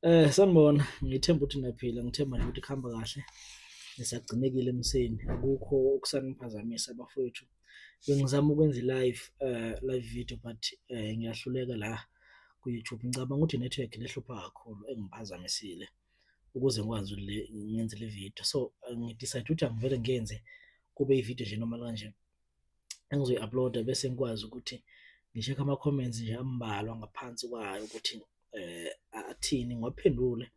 Sanibona, ngithemba ukuthi niyaphila, ngithemba nje ukuthi kuhamba kahle, nisagcinekile emuseni, akukho okusangiphazamisa bafowethu. Bengizama ukwenza live video but ngiyahluleka la ku-YouTube. Ngicabanga ukuthi inethiwekhi lehlupha kakhulu engiphazamisile ukuze ngikwazi ngenze le video. So ngidecide ukuthi angivele ngiyenze kube ividiyo nje noma kanje engizoyi-upload-a bese ngikwazi ukuthi ngi-check ama-comments nje ambalwa ngaphansi kwayo ukuthi athini ngiwaphendule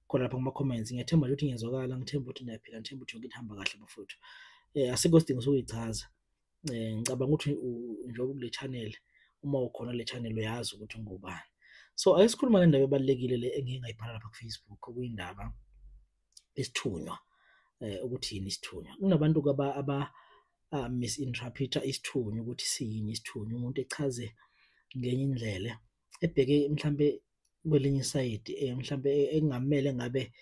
khona lapha kuma-comments. Ngiyathemba nje ukuthi ngiyazwakala, ngithemba ukuthi niyaphila, ngithemba ukuthi yonke into ihamba kahle bafowethu. Asikho isidingo sokuyichaza. Ngicabanga ukuthi njengoba kule channel, uma ukhona le channel uyazi ukuthi ngubani. So ake sikhuluma ngendaba ebalulekile le engike ngayibhala lapha ku-Facebook, okuyindaba isithunywa. Ukuthi yini isithunywa? Kunabantu-ke misinterpret-a isithunywa ukuthi siyini isithunywa, umuntu echaze ngenye indlela ebheke mhlambe kwelinye isayidi mhlambe ekungamele ngabe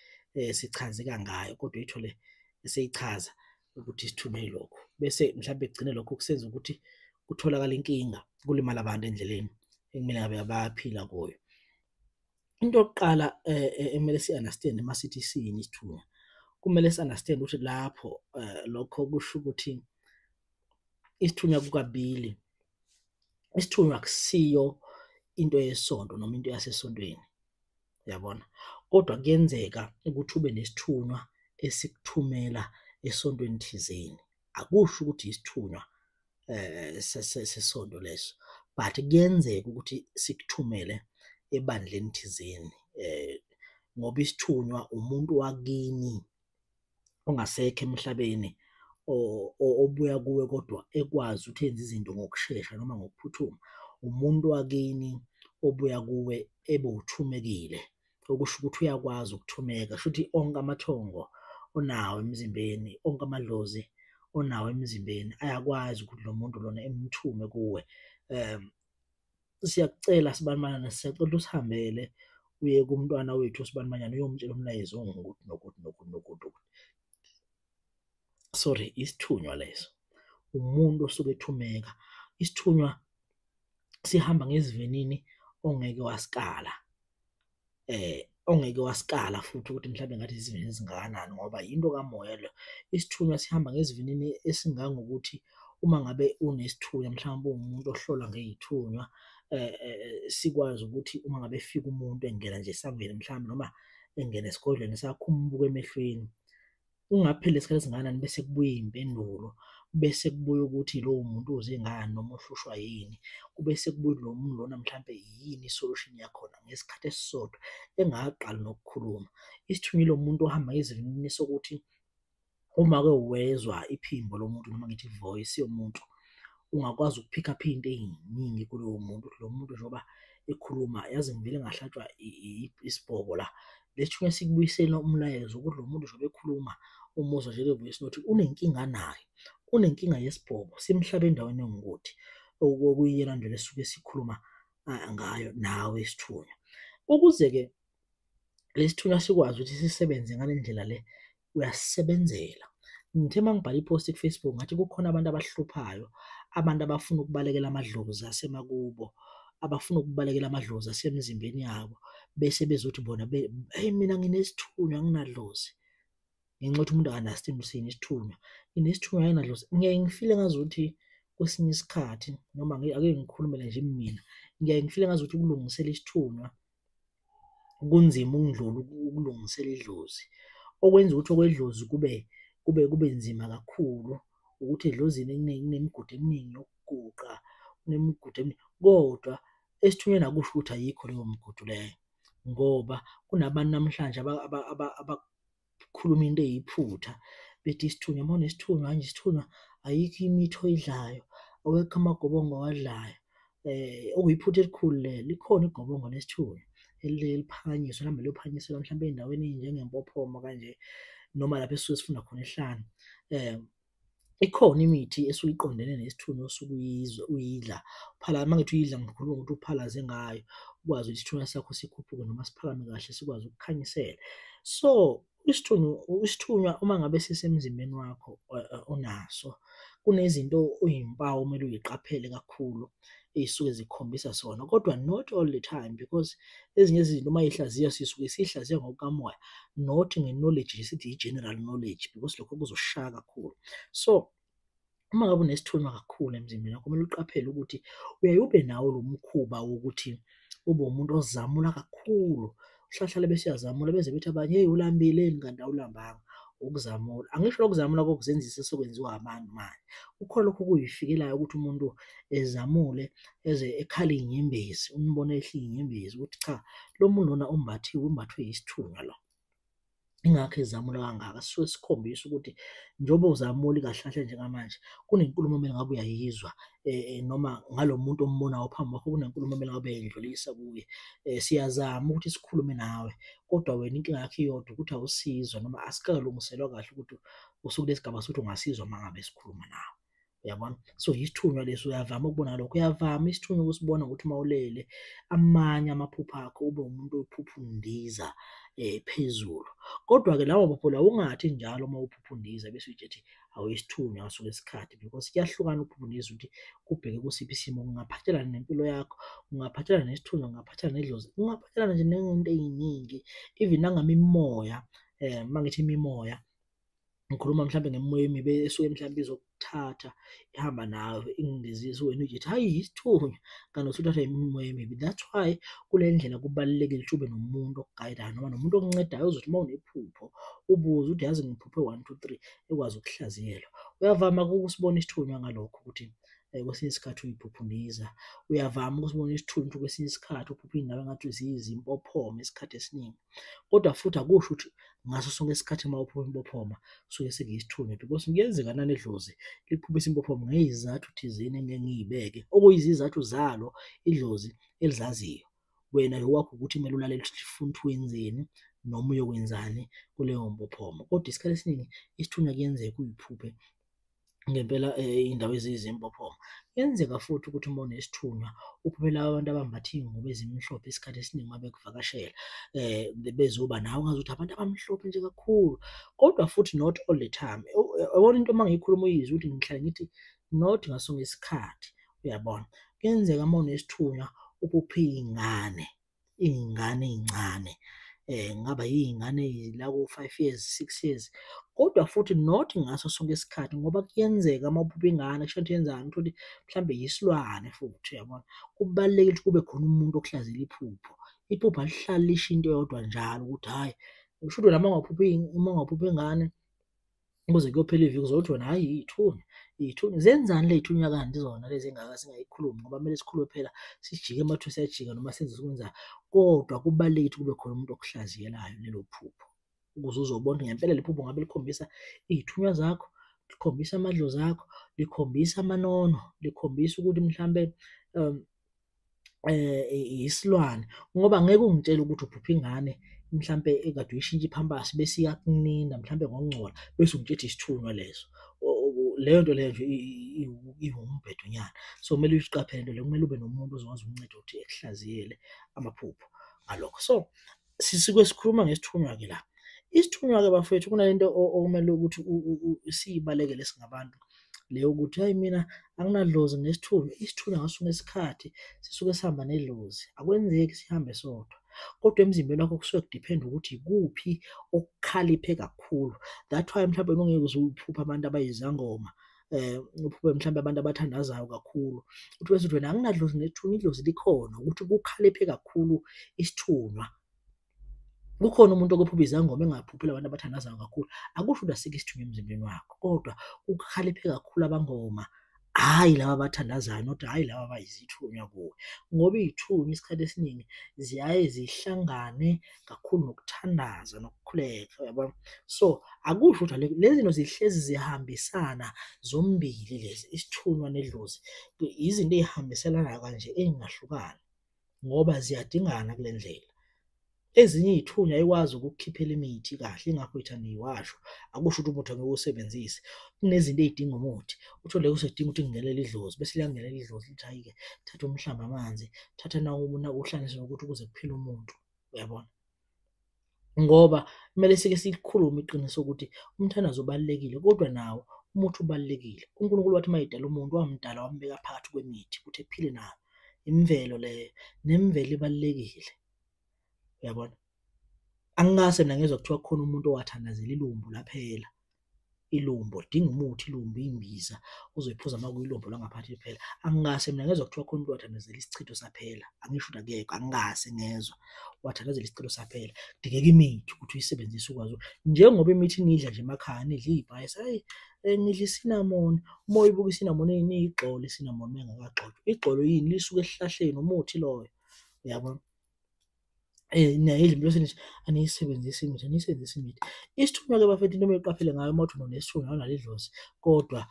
sichazeka ngayo, kodwa uyithole eseyichaza ukuthi isithunywa yilokho, bese mhlambe kugcine lokho kusenza ukuthi kutholakala inkinga, kulimala abantu endleleni ekumele ngabe bayaphila kuyo. Into yokuqala ekumele si-understand-e uma sithi siyini isithunywa, kumele si-understand ukuthi lapho lokho kusho ukuthi isithunywa kukabili. Isithunywa akusiyo into yesonto noma into yasesontweni, uyabona? Kodwa kuyenzeka ukuthi ube nesithunywa esikuthumela esontweni thizeni. Akusho ukuthi isithunywa sesonto leso, but kuyenzeka ukuthi sikuthumele ebandleni thizeni, ngoba isithunywa umuntu wakini ongasekho emhlabeni obuya kuwe kodwa ekwazi ukuthi enze izinto ngokushesha noma ngokuphuthuma. Umuntu wakini obuya kuwe ebewuthumekile, okusho ukuthi uyakwazi ukuthumeka. Kusho ukuthi onke amathongo onawo emzimbeni, onke amadlozi onawo emzimbeni ayakwazi ukuthi lo muntu lona emthume kuwe. Siyakucela Sibanibanyana, siyacela usihambele uye kumntwana wethu uSibanibanyana uyomtshela umlayezo ongukuthi nokuthi nokuthi nokuthi nokuthi. Sorry, isithunywa leso, umuntu osuke ethumeka. Isithunywa sihamba ngesivinini ongeke wasikala, ongeke wasikala futhi ukuthi mhlawumbe ngathi isivinini esingakanani ngoba yinto kamoya leyo. Isithunywa sihamba ngesivinini esingangokuthi uma ngabe unesithunywa mhlawumbe uwumuntu ohlola ngey'thunywa, sikwazi ukuthi uma ngabe efika umuntu engena nje esangweni mhlawumbe noma engena esigodlweni sakho umbuke emehlweni, kungapheli isikhathi esingakanani bese kubuya iy'mpendulo, bese kubuya ukuthi lowo muntu uze ngani noma uhlushwa yini, kube sekubuya lo muntu lona mhlampe yini i-solution yakhona ngesikhathi esisodwa engakaqali nokukhuluma. Isithunywa ilo muntu ohamba ngesivinini sokuthi uma-ke wezwa iphimbo lomuntu noma ngithi i-voice yomuntu, ungakwazi ukuphikha apha iy'nto ey'ningi kuloyo muntu, ukuthi lo muntu njengoba ekhuluma yazi ngivele ngahlatshwa isibhoko la. Lesithunywa sikubuyisela umlayezo ukuthi lo muntu njengoba ekhuluma umuzwa nje le-voice note unenkinga naye, unenkinga yesibhoko, simhlabe endaweni engukuthi, okuyiyona ndlela esuke sikhuluma ngayo nawe isithunywa. Ukuze-ke lesithunywa sikwazi ukuthi sisebenze ngale ndlela le, uyasisebenzela. Ngithe uma ngibhala i-post ku-Facebook ngathi kukhona abantu abahluphayo, abantu abafuna ukubalekela amadlozi asemakubo, abafuna ukubalekela amadlozi asemzimbeni yabo, bese bezothi bona hheyi mina nginesithunywa anginadlozi. Ngenxa yokuthi umuntu aka-understand ukuthi siyini isithunywa, nginesithunywa anginadlozi. Ngiyaye ngifile ngazuthi kwesinye isikhathi noma ake ngikhulumele nje mina, ngiyaye ngifile ngazuthi ukulungisela isithunywa kunzima ukundlula ukulungisela idlozi, okwenza ukuthi okwedlozi kube nzima kakhulu ukuthi edlozini kunemigudu eminingi yokuguqa, kunemigudu eminingi, kodwa esithunyweni akusho ukuthi ayikho leyo migudu leyo, ngoba kunabantu namhlanje abakhuluma into eyiphutha bethi isithunywa, uma unesithunywa manje isithunywa ayikho imithi oyidlayo, awekho amagobongo owadlayo. Okuyiphutha elikhulu lelo, likhona igobongo lesithunywa eliphakanyiswa, lihambe liyophakanyiselwa mhlawumbe ey'ndaweni ey'njengeMpophoma kanje noma lapho esisuke sifunda khona ehlane. Ikhona imithi esuke iqondene nesithunywa osuke uyidla, uma ngithi uyidla ngikhuluma ngokuthi uphalaze ngayo, ukwazi ukuthi isithunywa sakho sikhuphuke noma siphakame kahle sikwazi ukukhanyisela. So Isithunywa uma ngabe sisemzimbeni wakho onaso, kunezinto oyimpawu okumele uyiqaphele kakhulu ey'suke zikhombisa sona, kodwa not all the time because ezinye izinto uma yihlaziya sisuke siyihlaziya ngokukamoya, not nge-knowledge sithi i-general knowledge because lokho kuzoshaya kakhulu. So uma ngabe unesithunywa kakhulu emzimbeni wakho, kumele uqaphele ukuthi uyaye ube nawo lo mkhuba wokuthi ube umuntu ozamula kakhulu, uhlahlale bese uyazamula beze bethi abanye, hey ulambile, kanti awulambanga. Ukuzamula, angisho lokuzamula kokuzenzisa sekwenziwa abantu manje, kukhona lokho kuyifikelayo ukuthi umuntu ezamule eze ekhale inyembezi, umbone ehla inyembezi ukuthi cha, lo muntu lona umbathwe yisithunywa lo. Ingakho ezamula kangaka, sisuke sikhombisa ukuthi njengoba uzamula kahle njengamanje, kunenkulumo okumele ngabe uyayizwa noma ngalo muntu ombonayo phambi kwakho, kunenkulumo okumele ngabe uyayidlulisa kuye. Siyazama ukuthi sikhulume nawe, kodwa wena inkinga yakho iyodwa ukuthi awusizwa noma asikalungiselwa kahle ukuthi usuke lesigaba sokuthi ungasizwa uma ngabe sikhuluma nawe. Uyabona? So yisithunywa leso, uyavama ukubona lokho, uyavama isithunywa ukusibona ukuthi uma ulele amanye amaphupho akho ube umuntu ophuphudiza phezulu. Kodwa-ke lawo maphupho lawo ungathi njalo uma uphuphudiza bese uyithi awuyisithunywa ngaso leso sikhathi because kuyahlukana ukuphuphudiza ukuthi kubheke kusiphi isimo, kungaphathelana nempilo yakho, kungaphathelana nesithunywa, kungaphathelana nedlozi, kungaphathelana nje ney'nto ey'ningi, even nangemimoya, uma ngithi imimoya ngikhuluma mhlambe ngemimoya emibi esuke mhlambe izokuthatha ihamba nawe ingindizise wena uyithi hhayi yisithunywa, kanti usuthathwa imimoya emibi. That's why kule ndlela kubalulekile ukuthi ube nomuntu okugayidayo noma nomuntu okuncedayo ozothi uma unephupho ubuze ukuthi yazi ngiphuphe 1, 2, 3 ekwazi ukukuhlaziyela. Uyavama ukusibona isithunywa ngalokho ukuthi kwesinye isikhathi uyiphuphundiza, uyavama ukusibona isithunywa ukuthi kwesinye isikhathi uphupha iy'ndaba engathi ziyizimpophoma isikhathi esiningi, kodwa futhi akusho ukuthi ngaso sonke isikhathi uma uphupha impophoma suke sekuyisithunywa because kuyenzeka nanedlozi likuphuphisa impophoma ngey'zathu thizeni engeke ngiy'beke, okuyizizathu zalo idlozi elizaziyo. Wena okwakho ukuthi kumele ulalele ukuthi lifuna ukuthi wenzeni noma uyokwenzani kuleyo mpophoma, kodwa isikhathi esiningi isithunywa kuyenzeka uyiphuphe ngempela iy'ndaba eziyizimpophoma. Kuyenzeka futhi ukuthi uma unesithunywa uphuphele laba abantu abambathe iy'ngubo ezimhlophe isikhathi esiningi uma bekuvakashela, bezoba nawe ungazi ukuthi abantu abamhlophe nje kakhulu, kodwa futhi not all the time. Yabona into uma ngiyikhuluma uyizwe ukuthi ngihlale ngithi not ngaso sonke isikhathi, uyabona? Kuyenzeka uma unesithunywa uphuphe iy'ngane ey'ncane, kungaba yiy'ngane la ko-5 years, 6 years, kodwa futhi not ngaso sonke isikhathi ngoba kuyenzeka uma uphupha ingane kusho ukuthi yenzani, uthole mhlambe yisilwane futhi, uyabona? Kubalulekile ukuthi kube khona umuntu okuhlaziyela iphupho. Iphupho alihlali lisho into eyodwa njalo ukuthi hhayi, ngisho ukuthi wena uma ungaphupha ingane kuze kuyophela iviki uzothi wena hhayi yithunywa, yithunywa. Zenzani ley'thunywa kanti zona lezi engaka singayikhulumi ngoba kumele sikhulume phela sijike emathwe siyajika noma senze okwenzayo, kodwa kubalulekile ukuthi kube khona umuntu okuhlaziyelayo lelo phupho ukuze uzobona ukuthi ngempela leli phupho ngabe likhombisa iy'thunywa zakho, likhombisa amadlozi akho, likhombisa amanono, likhombisa ukuthi mhlambe isilwane, ngoba angeke ungitshele ukuthi uphupha ingane mhlampe ekade uyishintsha i-pampers bese iyakunina mhlampe ngokungcola bese ungitshela isithunywa leso. Leyo nto leyo nje iwumbhedonyana. So kumele uyiqaphele into leyo, kumele ube nomuntu ozokwazi ukunceda ukuthi ekuhlaziyele amaphupho ngalokho. So sisuke sikhuluma ngesithunywa-ke la. Isithunywa-ke bafowethu kunalento okumele ukuthi siyibalekele singabantu, le yokuthi hhayi mina anginadlozi ngesithunywa. Isithunywa ngaso sonke isikhathi sisuke sihamba nedlozi, akwenzeki sihambe sodwa, kodwa emzimbeni wakho kusuke kudiphenda ukuthi ikuphi okukhaliphe kakhulu. That's why mhlawumbe ungeke uze uphuphe abantu abayizangoma, uphuphe mhlawumbe abantu abathandazayo kakhulu, uthi bese uthi wena anginadlozi ngesithunywa, idlozi likhona ukuthi kukhaliphe kakhulu isithunywa. Kukhona umuntu okephupha izangoma engaphuphile abantu abathandazayo kakhulu, akusho ukuthi asikho isithunywa emzimbeni wakho, kodwa kukhaliphe kakhulu abangoma, hhayi laba abathandazayo, not hhayi laba abayizithunywa kuwe, ngoba iy'thunywa isikhathi esiningi ziyaye zihlangane kakhulu nokuthandaza nokukhuleka, uyabona? So akusho ukuthi lezi zinto zihlezi zihambisana zombili lezi, isithunywa nedlozi, izinto ey'hambiselana kanje ey'ngahlukani ngoba ziyadingana kule ndlela. Ezinye iy'thunywa ayikwazi ukukukhiphela imithi kahle, ingakho ithanda iwasho, akusho ukuthi umuthi angeke uwusebenzise. Kunezinto ey'dinga umuthi, uthole usedinga ukuthi kungenele idlozi bese liyangenela idlozi lithi hhayi-ke thatha umhlamba amanzi, thatha naku uhlanganise nokuthi ukuze kuphile umuntu, uyabona? ngoba kumele sike sikhulume iqiniso ukuthi umthandazo ubalulekile kodwa nawo umuthi ubalulekile. UNkulunkulu wathi mayedala umuntu wamdala wambeka phakathi kwemithi ukuthi ephile nayo. Imvelo leyo, nemvelo ibalulekile. Uyabona? Angingase mina ngezwa kuthiwa kukhona umuntu owathandazela ilumbu laphela. Ilumbu lidinga umuthi, ilumbu imbiza uzoyiphuza uma kuyilumbu langaphansi liphela. Angingase mina ngezwa kuthiwa khona umuntu wathandazela isichitho saphela. Angisho ukuthi akekho, angingase ngezwa wathandazela isichitho saphela. Kudingeka imithi ukuthi uyisebenzise ukwazi njengoba imithi nidla nje emakhaya, nidla iy'payisi, hhayi ngidla isinamoni, uma uyibuka isinamoni igxolo isinamoni uma ingakagxotshwa. Igxolo yini? Lisuke esihlahleni, umuthi loyo, uyabona? Niyayidla impilo nithi aniyisebenzise imithi, aniyisebenzise imithi. Isithunywa-ke bafethu into okumele uqaphele ngayo uma uthi unesithunywa awunalo idlozi kodwa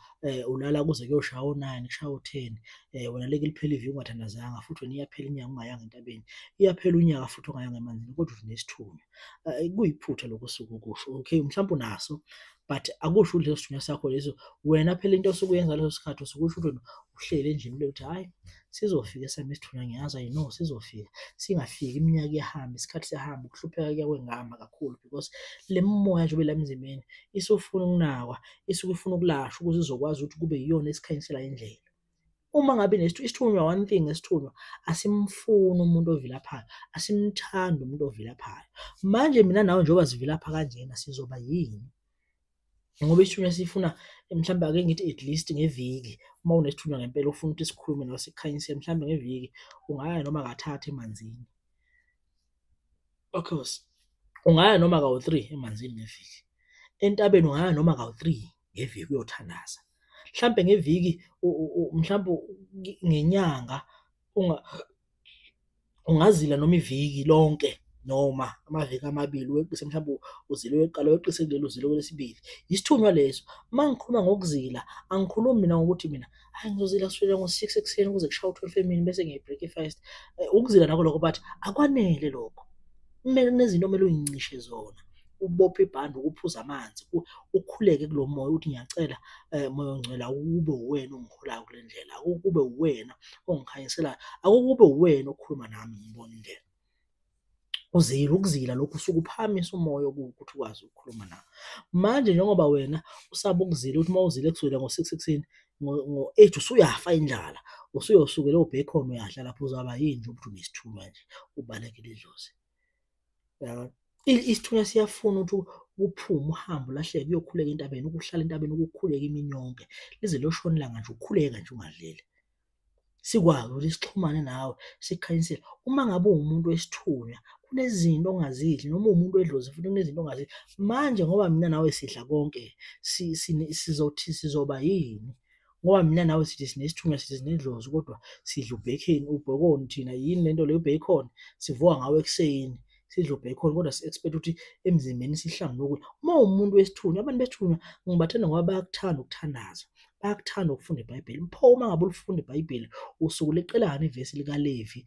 ulala kuze kuyoshaya o-9 kushaya o-10 wena leke liphele iviki ungathandazanga futhi wena iyaphela inyanga ungayanga entabeni, iyaphela unyaka futhi ungayanga emanzini kodwa uthi unesithunywa. Kuyiphutha lokho osuke ukusho, okay, mhlawumbe unaso but akusho ukuthi leso sithunywa sakho leso wena phela into osuke uyenza ngaleso sikhathi usuke usho ukuthi uhleli endlini uthi hhayi sizofika esami isithunywa ngiyazi I know sizofika. Singafiki iminyaka iyahamba, isikhathi siyahamba, ukuhlupheka kuya kwengama kakhulu because le mimoya njengoba ila emzimbeni isufuna ukunakwa, isuke ifuna ukulashwa ukuze izokwazi ukuthi kube yiyona esikhanyisela indlela. Uma ngabe isithunywa one thing ngesithunywa asimfuni umuntu ovilaphayo, asimthandi umuntu ovilaphayo. Manje mina nawe njengoba sivilapha kanjena sizoba yini? Ngoba isithunywa sifuna mhlawumbe ake ngithi at least ngeviki uma unesithunywa ngempela ufuna ukuthi sikhulume nawe sikukhanyisele mhlawumbe ngeviki ungaya noma kathathu emanzini. Of course, ungaya noma kawu-3 emanzini ngeviki. Entabeni ungaya noma kawu-3 ngeviki uyothandaza. Mhlambe ngeviki mhlawumbe ngenyanga ungazila noma iviki lonke noma amaviki amabili weqise mhlawumbe uzile weqala weqise kulelo uzile kwelesibili. Isithunywa leso. Uma ngikhuluma ngokuzila angikhulumi mina ngokuthi mina hayi ngizozila kusukela ngo-6 ekuseni kuze kushaye u-12 emini bese ngiya-break i-fast. Ukuzila nakho lokho but akwanele lokho. Kunezinto okumele uy'ncishe zona, ubophe ibhande, ukuphuza amanzi, ukhuleke kulo moya ukuthi ngiyacela moya ongcwele akukube uwena ongiholayo kule ndlela, akukube uwena ongikhanyiselayo, akukube uwena okhuluma nami ngibona indlela. Uzile ukuzila lokhu usuke uphakamisa umoya ukuthi ukwazi ukukhuluma nawe. Manje njengoba wena usaba ukuzila ukuthi uma uzile kusukela ngo-6 ekuseni ngo-8 usuyafa indlala, usuyosukela o-bacon uyadla lapho uzaba yini nje ukuthi unesithunywa nje ubalekele idlozi. Uyabona? Isithunywa siyafuna ukuthi uphume uhambe ulahleke uyokhuleka entabeni, ukuhlala entabeni ukukhuleka imini yonke lize liyoshona ilanga nje ukhuleka nje ungadlile. Sikwazi ukuthi sixhumane nawe sikukhanyisele. Uma ngabe uwumuntu wesithunywa kunezinto ongazidli noma uwumuntu wedlozi futhi kunezinto ongazidli. Manje ngoba mina nawe sidla konke sizothi sizoba yini? Ngoba mina nawe sithi sinesithunywa sithi sinedlozi kodwa sidla ubhekoni thina yini lento leyo ubhekoni sivuka ngawo ekuseni sidle ubhekoni kodwa si-expect ukuthi emzimbeni sihlangu nokudla. Uma uwumuntu wesithunywa, abantu besithunywa ngibathanda ngoba bayakuthanda ukuthandaza, bayakuthanda ukufunda iBhayibheli. Pho uma ngabe ulifunda iBhayibheli usuke uleqelani ivesi likaLevi,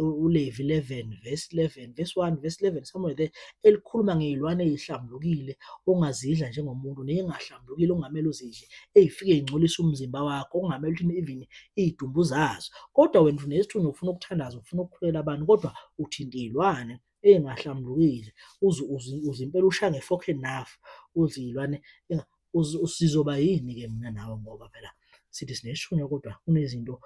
uLevi 11 verse 11 verse 1 verse 11 somewhere there elikhuluma ngey'lwane ey'hlambulukile ongazidla njengomuntu nengahlambulukile okungamele uzidle ey'fike y'ngcolise umzimba wakho okungamele ukuthi even iy'dumbu zazo. Kodwa wena uthi unesithunywa ufuna ukuthandaza, ufuna ukukhulela abantu kodwa uthinta iy'lwane ey'ngahlambulukile uze impela ushaya nge-fork and knife udle iy'lwane. Sizoba yini-ke mina nawe ngoba phela sithi sinesithunywa kodwa kunezinto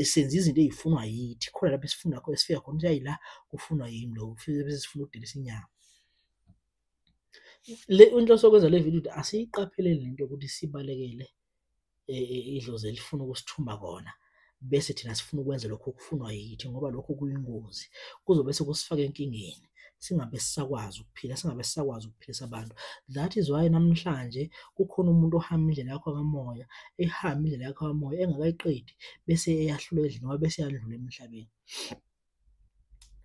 senza izinto ey'funwa yithi. Khona lapho esifunda khona esifika khona ukuthi hayi la kufunwa yimi lokhu bese sifuna ukudelisa inyama. Inhloso yokwenza le video ukuthi asiyiqapheleni lento ukuthi sibalekele idlozi elifuna ukusithumba kona bese thina sifuna ukwenza lokho okufunwa yithi ngoba lokho kuyingozi kuzobe sekusifaka enkingeni singabe sisakwazi ukuphila, singabe sisakwazi ukuphilisa abantu. That is why namhlanje kukhona umuntu ohamba indlela yakho kamoya, ehamba indlela yakho kamoya engakayiqedi bese eyahlula endlini ngoba bese yadlula emhlabeni.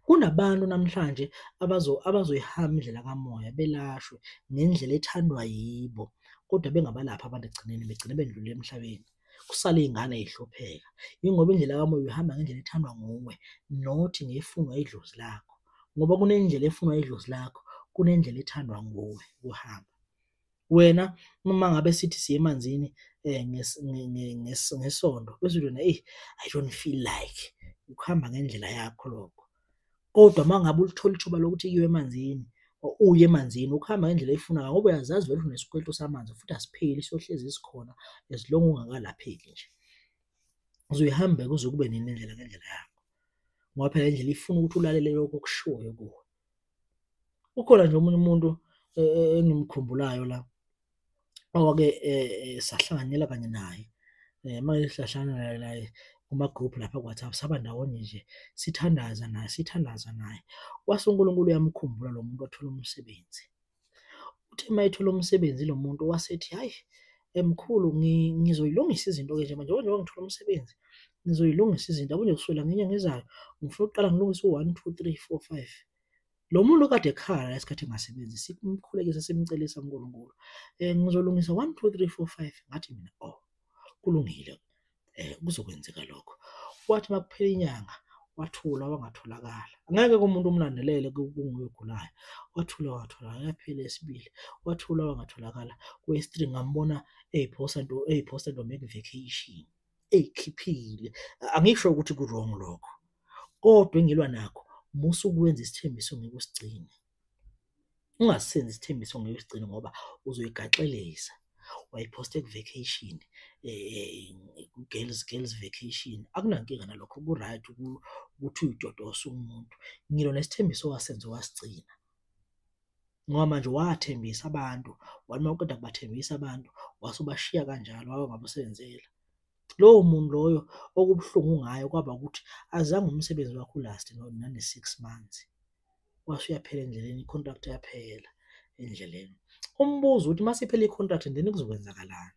Kunabantu namhlanje abazoyihamba indlela kamoya belashwe ngendlela ethandwa yibo kodwa bengabalaphi abantu ekugcineni begcine bendlule emhlabeni. Kusale iy'ngane y'hlupheka yingoba indlela kamoya uyihamba ngendlela ethandwa nguwe not ngefunwa idlozi lakho, ngoba kunendlela efunwa idlozi lakho, kunendlela ethandwa nguwe ukuhamba. Wena uma ngabe sithi siye emanzini ngesonto bese uthi wena I don't feel like ukuhamba ngendlela yakho lokho. Kodwa uma ngabe ulithola ithuba lokuthi kuyiwe emanzini uye emanzini ukuhamba ngendlela eyifunayo ngoba uyazazi vele unesikweletu samanzi futhi asipheli siyohlezi sikhona as long ungakalapheki nje. Uzoyihambe-ke uze kube nini indlela ngendlela yakho ngoba phela indlela ifuna ukuthi ulalele lokho okushiwoyo kuwe. Ukhona nje omunye umuntu engimkhumbulayo la owake sahlanganyela kanye naye manje sihlangana naye kuma-group lapha ku-WhatsApp saba ndawonye nje sithandaza naye. Kwase uNkulunkulu uyamkhumbula lo muntu wathola umsebenzi. Uthe uma ethola umsebenzi lo muntu wasethi, hhayi mkhulu ngizoyilungisa izinto-ke nje manje njengoba ngithola umsebenzi ngizoyilungisa izinto yabo nje kusukela ngenyanga ezayo ngifuna ukuqala ngilungise u-1, 2, 3, 4, 5. Lo muntu kade ekhala ngesikhathi engasebenzi simkhulekisa simcelisa kuNkulunkulu ngizolungisa 1, 2, 3, 4, 5. Ngathi mina kulungile kuzokwenzeka lokho. Kwathi makuphela inyanga wathula wangatholakala. Angeke umuntu umlandelele kunguye ogulayo. Wathula wangatholakala. Yaphela eyesibili wathula wangatholakala. Kweyesithathu ngambona eyiphosta into make vacation eyikhiphile. Angisho ukuthi ku-wrong lokho kodwa engilwa nakho musa ukwenza isithembiso ngeke usigcine. Ungasenzi isithembiso ngeke usigcine ngoba uzoyigaxelisa. Wayiphoste ku-vacation girls vacation. Akunankinga nalokho ku-right ukuthi uyidodose umuntu. Ngilwa nesithembiso wasenza wasigcina ngoba manje wathembisa abantu wathi uma uqeda kubathembisa abantu wase ubashiya kanjalo wawungabasebenzela. Lowo muntu loyo okubuhlungu ngayo kwaba ukuthi azange umsebenzi wakhe ulaste nane-6 months. Wase uyaphela endleleni, i-contract yaphela endleleni. Umbuzo ukuthi mase iphela i-contract then kuzokwenzakalani?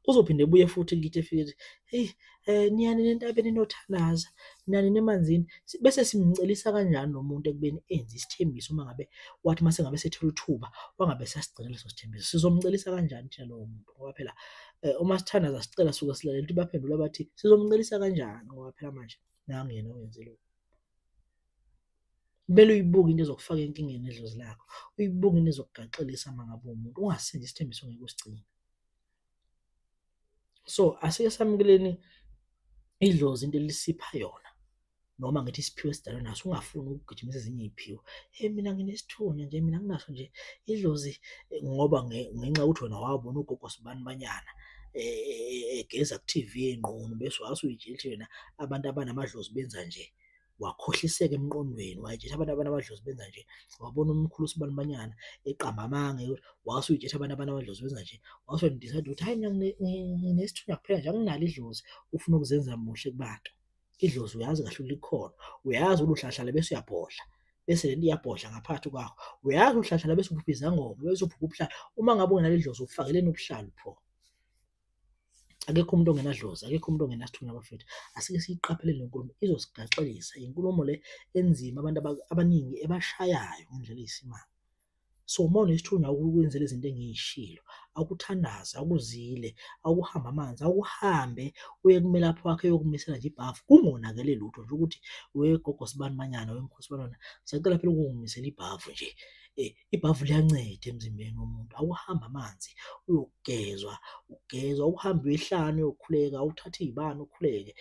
Uzophinde ebuye futhi kithi efike ethi, hey niyani entabeni nothandaza, niyani emanzini. Bese simcelisa kanjani lo muntu ekubeni enze isithembiso uma ngabe wathi mase ngabe sethola ithuba wangabe sasigcina leso sithembiso. Sizomcelisa kanjani thina lowo muntu ngoba phela uma sithandaza sicela suke silalele ukuthi baphendula bathi sizomcelisa kanjani ngoba phela manje nangu yena owenze lokho. Kumele uyibuke into ezokufaka enkingeni edlozi lakho, uyibuke into ezokugaxelisa uma ngabe umuntu ungasenzi isithembiso ngeke usigcine. So asike samukeleni idlozi into elisipha yona noma ngithi isiphiwo esidalwe naso ungafuni ukugijimisa ezinye iy'phiwo. Mina nginesithunywa nje mina nginaso nje idlozi ngoba ngenxa yokuthi wena wabona ugogo Sibanibanyana egeza ku-TV ey'nqunu bese wase uyitshela wena abantu abanamadlozi benza nje. Wakhohliseka emqondweni wayitshela abantu abanamadlozi benza nje. Wabona umkhulu uSibanibanyana eqamba amanga wase uyitshela abantu abanamadlozi benza nje. Wase uyamdicide ukuthi hhayi mina nginesithunywa kuphela nje anginalo idlozi ufuna ukuzenza muhle kubantu. Idlozi uyazi kahle ukuthi likhona, uyazi uluhlahlala bese uyabhodla bese lento iyabhodla ngaphakathi kwakho. Uyazi uhlahlala bese uphupha izangoma bese uphupha ubuhlalo. Uma ngabe ungenalo idlozi ufakeleni ubuhlalo pho. Akekho umuntu ongenadlozi, akekho umuntu ongenasithunywa bafethu. Asike siyiqaphelele lenkulumo izosigaxelisa. Inkulumo le enzima abantu abaningi ebashayayo ngendlela eyisimanga. So uma unesithunywa ukwenzela izinto engiyishilo, awukuthandaze, awukuzile, awukuhamba amanzi, awuhambe uye kumelaphi wakhe eyokumisela nje ibhavu kungonakele lutho nje ukuthi wegogo Sibanibanyana wemkhosi Sibanibanyana siyacela phela ukungimisela ibhavu nje. Ibhavu liyanceda emzimbeni womuntu. Awuhambe amanzi uyogezwa, ugezwa, uhambe uyehlane uyokhuleka, awuthathe iy'bani ukhuleke.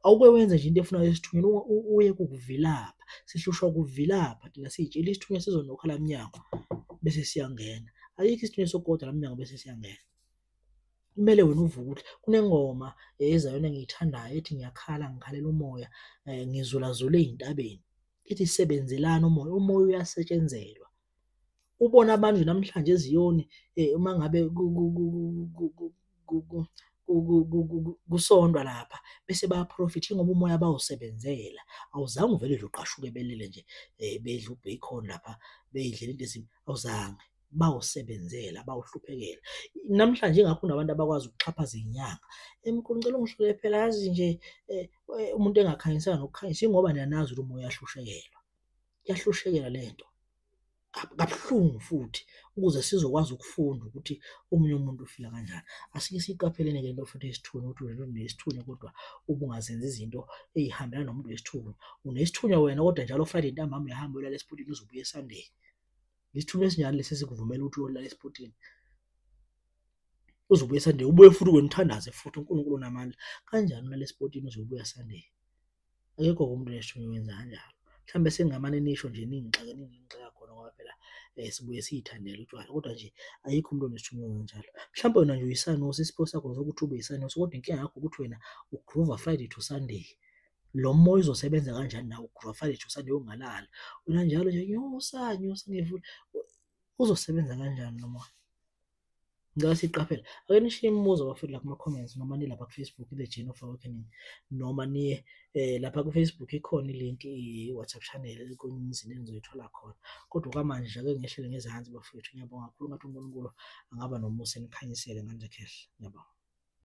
Awuke wenze nje into efuna esithunyweni uye kukuvilapha. Sihlushwa ukuvilapha thina siy'tshela isithunywa sizonokha la mnyango bese siyangena. Ayikho isithunywa sokugoda la mnyango bese siyangena. Kumele wena uvuke ukuthi kunengoma ezayona engiyithandayo ethi ngiyakhala ngikhalela umoya ngizulazule ey'ntabeni. Ithi sebenzelani umoya, umoya uyasetshenzelwa. Ubona abantu namhlanje eZiyoni uma ngabe kusondwa lapha bese bayaprofitha ngoba umoya bawusebenzela. Awuzange uvele nje uqashuke belele nje bedla u-bacon lapha bey'dlela into ezimbi. Awuzange bawusebenzela bawuhluphekela. Namhlanje ingakho kunabantu abakwazi ukuxhaphaza iy'nyanga. Mkhulu ngicela ungihlole phela yazi nje umuntu engakhanyisanga nokukhanyisa yingoba nina nazi ukuthi umoya uyahlushekelwa. Iyahlushekela lento kabuhlungu futhi ukuze sizokwazi ukufunda ukuthi omunye umuntu ufila kanjani. Asike siyiqapheleni le nto futhi yesithunywa ukuthi wena unesithunywa kodwa ubungazenzi izinto ey'hambelana nomuntu wesithunywa. Unesithunywa wena kodwa njalo Friday ntambama uyahamba uyolala esipotini uze ubuye eSunday. Isithunywa esinjani lesi esikuvumela ukuthi uyolala esipotini uze ubuye eSunday ubuye futhi wena uthandaze futhi uNkulunkulu unamandla. Kanjani ulala esipotini uze ubuye eSunday? Akekho umuntu onesithunywa owenza kanjalo. Mhlawumbe sengingamane nisho nje ningixaka khona. khona ngoba phela sibuye siy'thandele utshwala, kodwa nje ayikho umuntu onesithunywa kanjalo. Mhlawumbe wena nje uyisanosi, isipho sakho sokuthi ube yisanosi, kodwa inkinga yakho ukuthi wena ugrova Friday to Sunday. Lo moya uzosebenza kanjani nawe ugrova Friday to Sunday ungalali? Wena njalo nje nyusa nyusa ngevula, uzosebenza kanjani lo moya? Ngicela siyiqaphele. Ake nishiye imibuzo bafethu la kuma-comments noma nilapha ku-Facebook, The Journey of Awakening, noma niye lapha ku-Facebook ikhona ilinki i-WhatsApp channel kwezinye izinto enizoyithola khona. Kodwa okwamanje nje ake ngehlele ngezansi bafethu. Ngiyabonga kakhulu ngathi uNkulunkulu angaba nomusa enikhanyisele ngale khehla. Ngiyabonga.